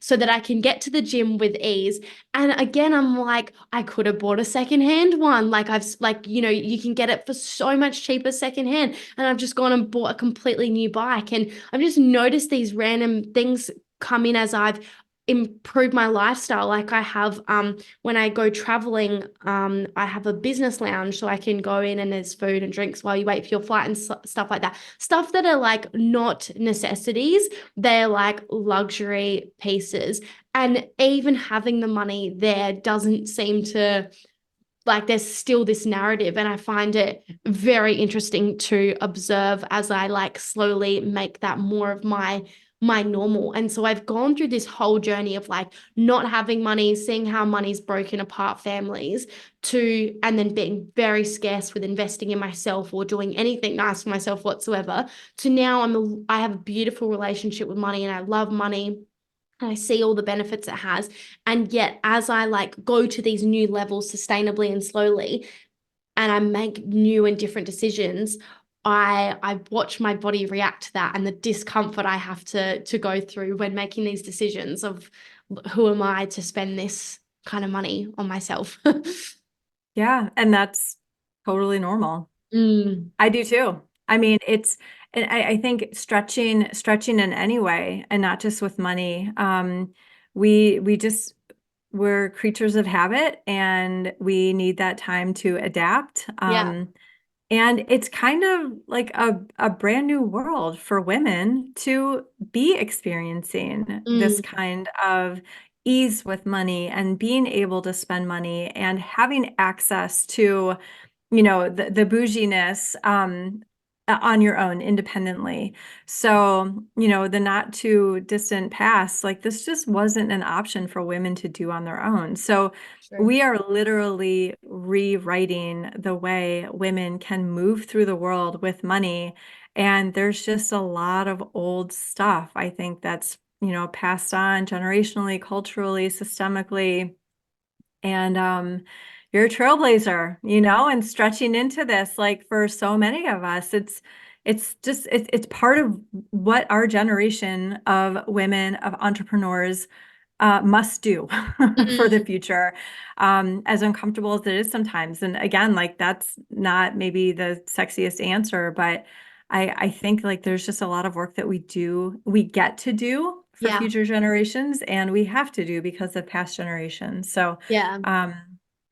[SPEAKER 1] so that I can get to the gym with ease. And again, I'm like, I could have bought a secondhand one. Like you can get it for so much cheaper secondhand. And I've just gone and bought a completely new bike. And I've just noticed these random things come in as I've improved my lifestyle. Like I have when I go traveling, I have a business lounge so I can go in and there's food and drinks while you wait for your flight and stuff like that. Stuff that are like not necessities, they're like luxury pieces. And even having the money there doesn't seem to, like, there's still this narrative, and I find it very interesting to observe as I like slowly make that more of my normal. And so I've gone through this whole journey of like not having money, seeing how money's broken apart families, and then being very scarce with investing in myself or doing anything nice for myself whatsoever, to now I have a beautiful relationship with money and I love money. And I see all the benefits it has. And yet, as I like go to these new levels sustainably and slowly, and I make new and different decisions, I watch my body react to that and the discomfort I have to go through when making these decisions of who am I to spend this kind of money on myself.
[SPEAKER 2] Yeah. And that's totally normal.
[SPEAKER 1] Mm,
[SPEAKER 2] I do too. I mean, and I think stretching in any way, and not just with money. We just, we're creatures of habit and we need that time to adapt.
[SPEAKER 1] yeah.
[SPEAKER 2] And it's kind of like a brand new world for women to be experiencing this
[SPEAKER 1] Mm,
[SPEAKER 2] kind of ease with money and being able to spend money and having access to, the bouginess, on your own independently. So, the not too distant past, like this just wasn't an option for women to do on their own. So
[SPEAKER 1] true.
[SPEAKER 2] we are literally rewriting the way women can move through the world with money. And there's just a lot of old stuff, I think, that's, passed on generationally, culturally, systemically. And you're a trailblazer, and stretching into this, like for so many of us, it's part of what our generation of women, of entrepreneurs, must do for the
[SPEAKER 1] Mm,
[SPEAKER 2] future, as uncomfortable as it is sometimes. And again, like that's not maybe the sexiest answer, but I think like there's just a lot of work that we get to do for
[SPEAKER 1] yeah,
[SPEAKER 2] future generations, and we have to do because of past generations. So,
[SPEAKER 1] yeah.
[SPEAKER 2] um,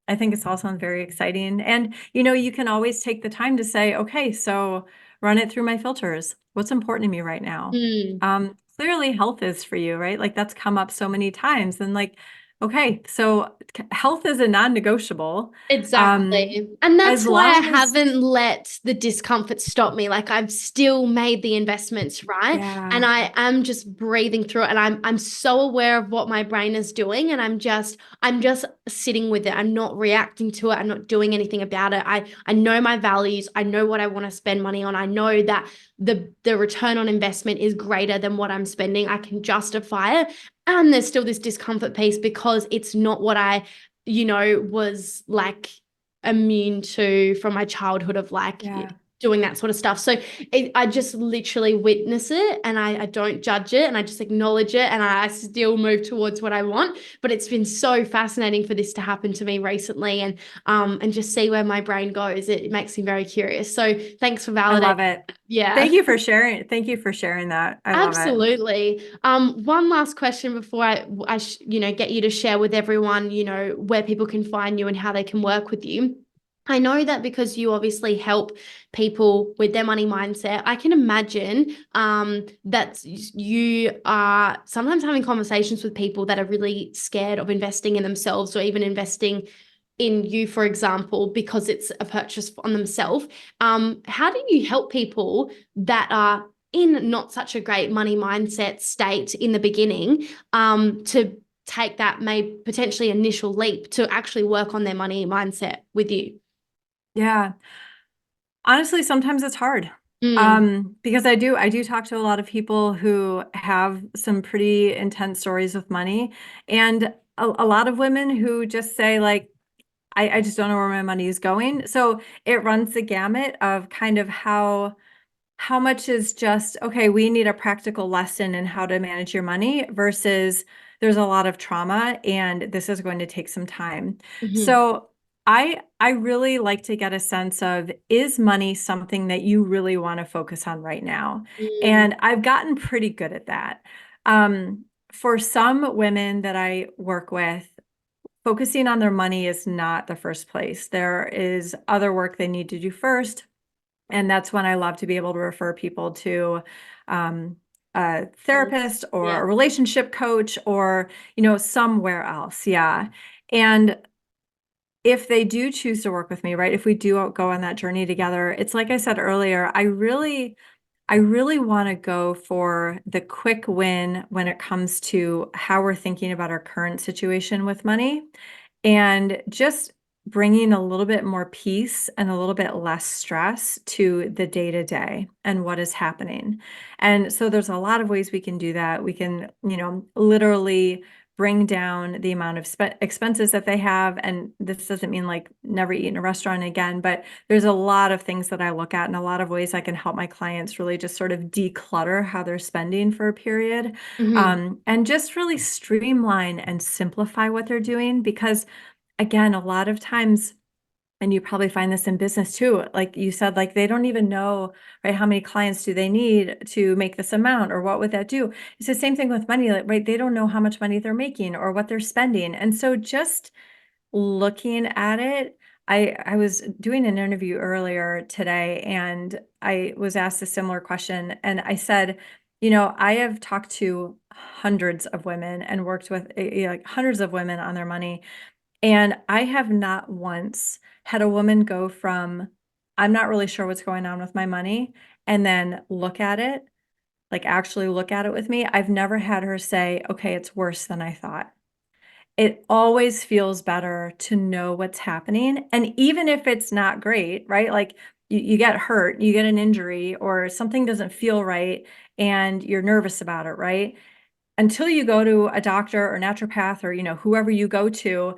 [SPEAKER 2] I think it's all sounds very exciting. And, you can always take the time to say, okay, so run it through my filters. What's important to me right now?
[SPEAKER 1] Mm.
[SPEAKER 2] Clearly health is for you, right? Like that's come up so many times. And like, okay, so health is a non-negotiable. Um,
[SPEAKER 1] Exactly. And that's
[SPEAKER 2] as
[SPEAKER 1] why I
[SPEAKER 2] long as,
[SPEAKER 1] haven't let the discomfort stop me. Like I've still made the investments, right? And
[SPEAKER 2] yeah,
[SPEAKER 1] I am just breathing through it and I'm so aware of what my brain is doing and I'm just sitting with it. I'm not reacting to it. I'm not doing anything about it. I know my values. I know what I want to spend money on. I know that the return on investment is greater than what I'm spending. I can justify it. And there's still this discomfort piece because it's not what I was like immune to from my childhood of like
[SPEAKER 2] yeah.
[SPEAKER 1] doing that sort of stuff. So I just literally witness it and I don't judge it and I just acknowledge it and I still move towards what I want. But it's been so fascinating for this to happen to me recently and just see where my brain goes. It makes me very curious. So thanks for
[SPEAKER 2] I
[SPEAKER 1] validating.
[SPEAKER 2] love it.
[SPEAKER 1] Yeah.
[SPEAKER 2] Thank you for sharing. Thank you for sharing that. I love it.
[SPEAKER 1] Absolutely. One last question before get you to share with everyone, where people can find you and how they can work with you. I know that because you obviously help people with their money mindset, I can imagine that you are sometimes having conversations with people that are really scared of investing in themselves or even investing in you, for example, because it's a purchase on themselves. How do you help people that are in not such a great money mindset state in the beginning to take that may potentially initial leap to actually work on their money mindset with you?
[SPEAKER 2] Yeah. Honestly, sometimes it's hard.
[SPEAKER 1] Mm,
[SPEAKER 2] Because I do talk to a lot of people who have some pretty intense stories with money, and a lot of women who just say like, I just don't know where my money is going. So it runs the gamut of kind of how much is just, okay, we need a practical lesson in how to manage your money versus there's a lot of trauma and this is going to take some time.
[SPEAKER 1] mhm,
[SPEAKER 2] So I really like to get a sense of, is money something that you really want to focus on right now?
[SPEAKER 1] mm,
[SPEAKER 2] And I've gotten pretty good at that. Um, for some women that I work with, focusing on their money is not the first place. There is other work they need to do first. And that's when I love to be able to refer people to um, a therapist or
[SPEAKER 1] yeah.
[SPEAKER 2] a relationship coach or, somewhere else. Yeah. And if they do choose to work with me, right? If we do go on that journey together, it's like I said earlier, I really want to go for the quick win when it comes to how we're thinking about our current situation with money and just bringing a little bit more peace and a little bit less stress to the day to day and what is happening. And so there's a lot of ways we can do that. We can, literally bring down the amount of expenses that they have. And this doesn't mean like never eat in a restaurant again, but there's a lot of things that I look at and a lot of ways I can help my clients really just sort of declutter how they're spending for a period,
[SPEAKER 1] Mhm.
[SPEAKER 2] and just really streamline and simplify what they're doing. Because again, a lot of times, and you probably find this in business too, like you said, like they don't even know, right, how many clients do they need to make this amount or what would that do? It's the same thing with money, like, right? They don't know how much money they're making or what they're spending. And so just looking at it, I was doing an interview earlier today and I was asked a similar question. And I said, I have talked to hundreds of women and worked with like hundreds of women on their money. And I have not once had a woman go from, I'm not really sure what's going on with my money, and then look at it, like actually look at it with me. I've never had her say, okay, it's worse than I thought. It always feels better to know what's happening. And even if it's not great, right? Like you get hurt, you get an injury, or something doesn't feel right, and you're nervous about it, right? Until you go to a doctor or naturopath or, whoever you go to,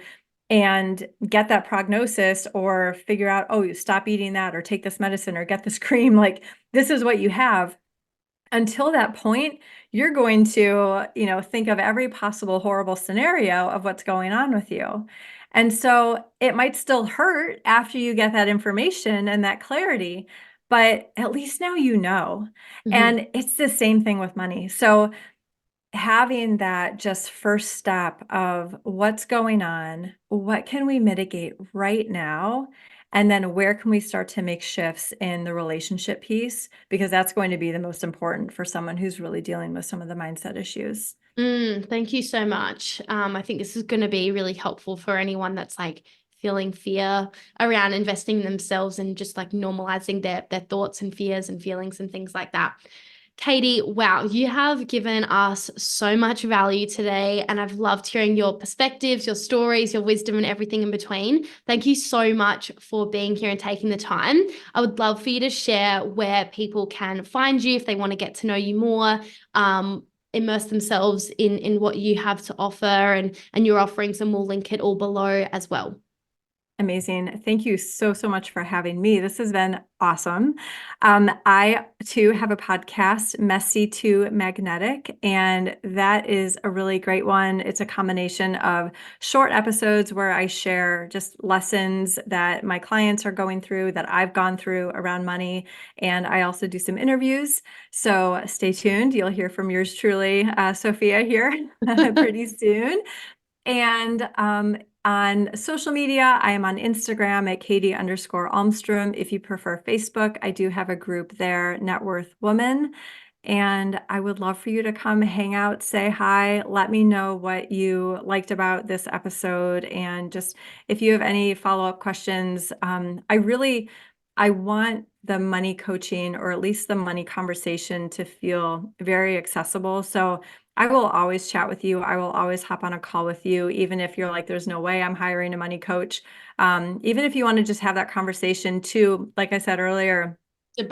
[SPEAKER 2] and get that prognosis or figure out, oh, you stop eating that or take this medicine or get this cream, like this is what you have. Until that point, you're going to, think of every possible horrible scenario of what's going on with you. And so it might still hurt after you get that information and that clarity, but at least now you know. And it's the same thing with money. So having that just first step of what's going on, what can we mitigate right now? And then where can we start to make shifts in the relationship piece? Because that's going to be the most important for someone who's really dealing with some of the mindset issues.
[SPEAKER 1] Thank you so much. I think this is going to be really helpful for anyone that's like feeling fear around investing in themselves and just like normalizing their thoughts and fears and feelings and things like that. Katy, wow, you have given us so much value today, and I've loved hearing your perspectives, your stories, your wisdom, and everything in between. Thank you so much for being here and taking the time. I would love for you to share where people can find you if they want to get to know you more, immerse themselves in what you have to offer and your offerings, and we'll link it all below as well.
[SPEAKER 2] Amazing. Thank you so much for having me. This has been awesome. I too have a podcast, Messy to Magnetic, and that is a really great one. It's a combination of short episodes where I share just lessons that my clients are going through, that I've gone through around money. And I also do some interviews. So stay tuned. You'll hear from yours truly, Sofia, here pretty soon. And on social media, I am on Instagram at Katy_Almstrom. If you prefer Facebook, I do have a group there, Net Worth Woman. And I would love for you to come hang out, say hi, let me know what you liked about this episode. And just if you have any follow-up questions, I want the money coaching, or at least the money conversation, to feel very accessible. So I will always chat with you. I will always hop on a call with you, even if you're like, there's no way I'm hiring a money coach. Even if you want to just have that conversation too, like I said earlier,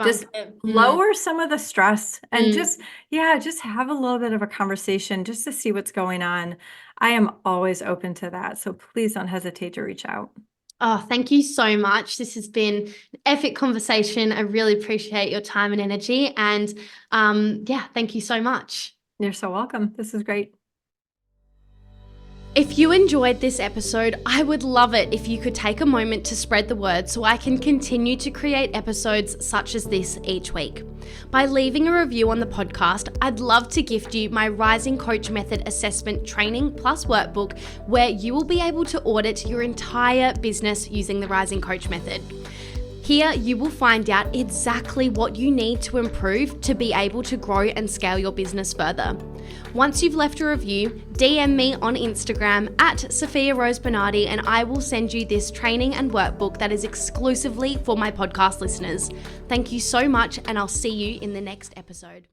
[SPEAKER 2] just lower some of the stress and just have a little bit of a conversation just to see what's going on. I am always open to that. So please don't hesitate to reach out.
[SPEAKER 1] Oh, thank you so much. This has been an epic conversation. I really appreciate your time and energy. And thank you so much.
[SPEAKER 2] You're so welcome. This is great.
[SPEAKER 1] If you enjoyed this episode, I would love it if you could take a moment to spread the word so I can continue to create episodes such as this each week. By leaving a review on the podcast, I'd love to gift you my Rising Coach Method Assessment Training Plus Workbook, where you will be able to audit your entire business using the Rising Coach Method. Here, you will find out exactly what you need to improve to be able to grow and scale your business further. Once you've left a review, DM me on Instagram at Sofia Rose Bernardi, and I will send you this training and workbook that is exclusively for my podcast listeners. Thank you so much, and I'll see you in the next episode.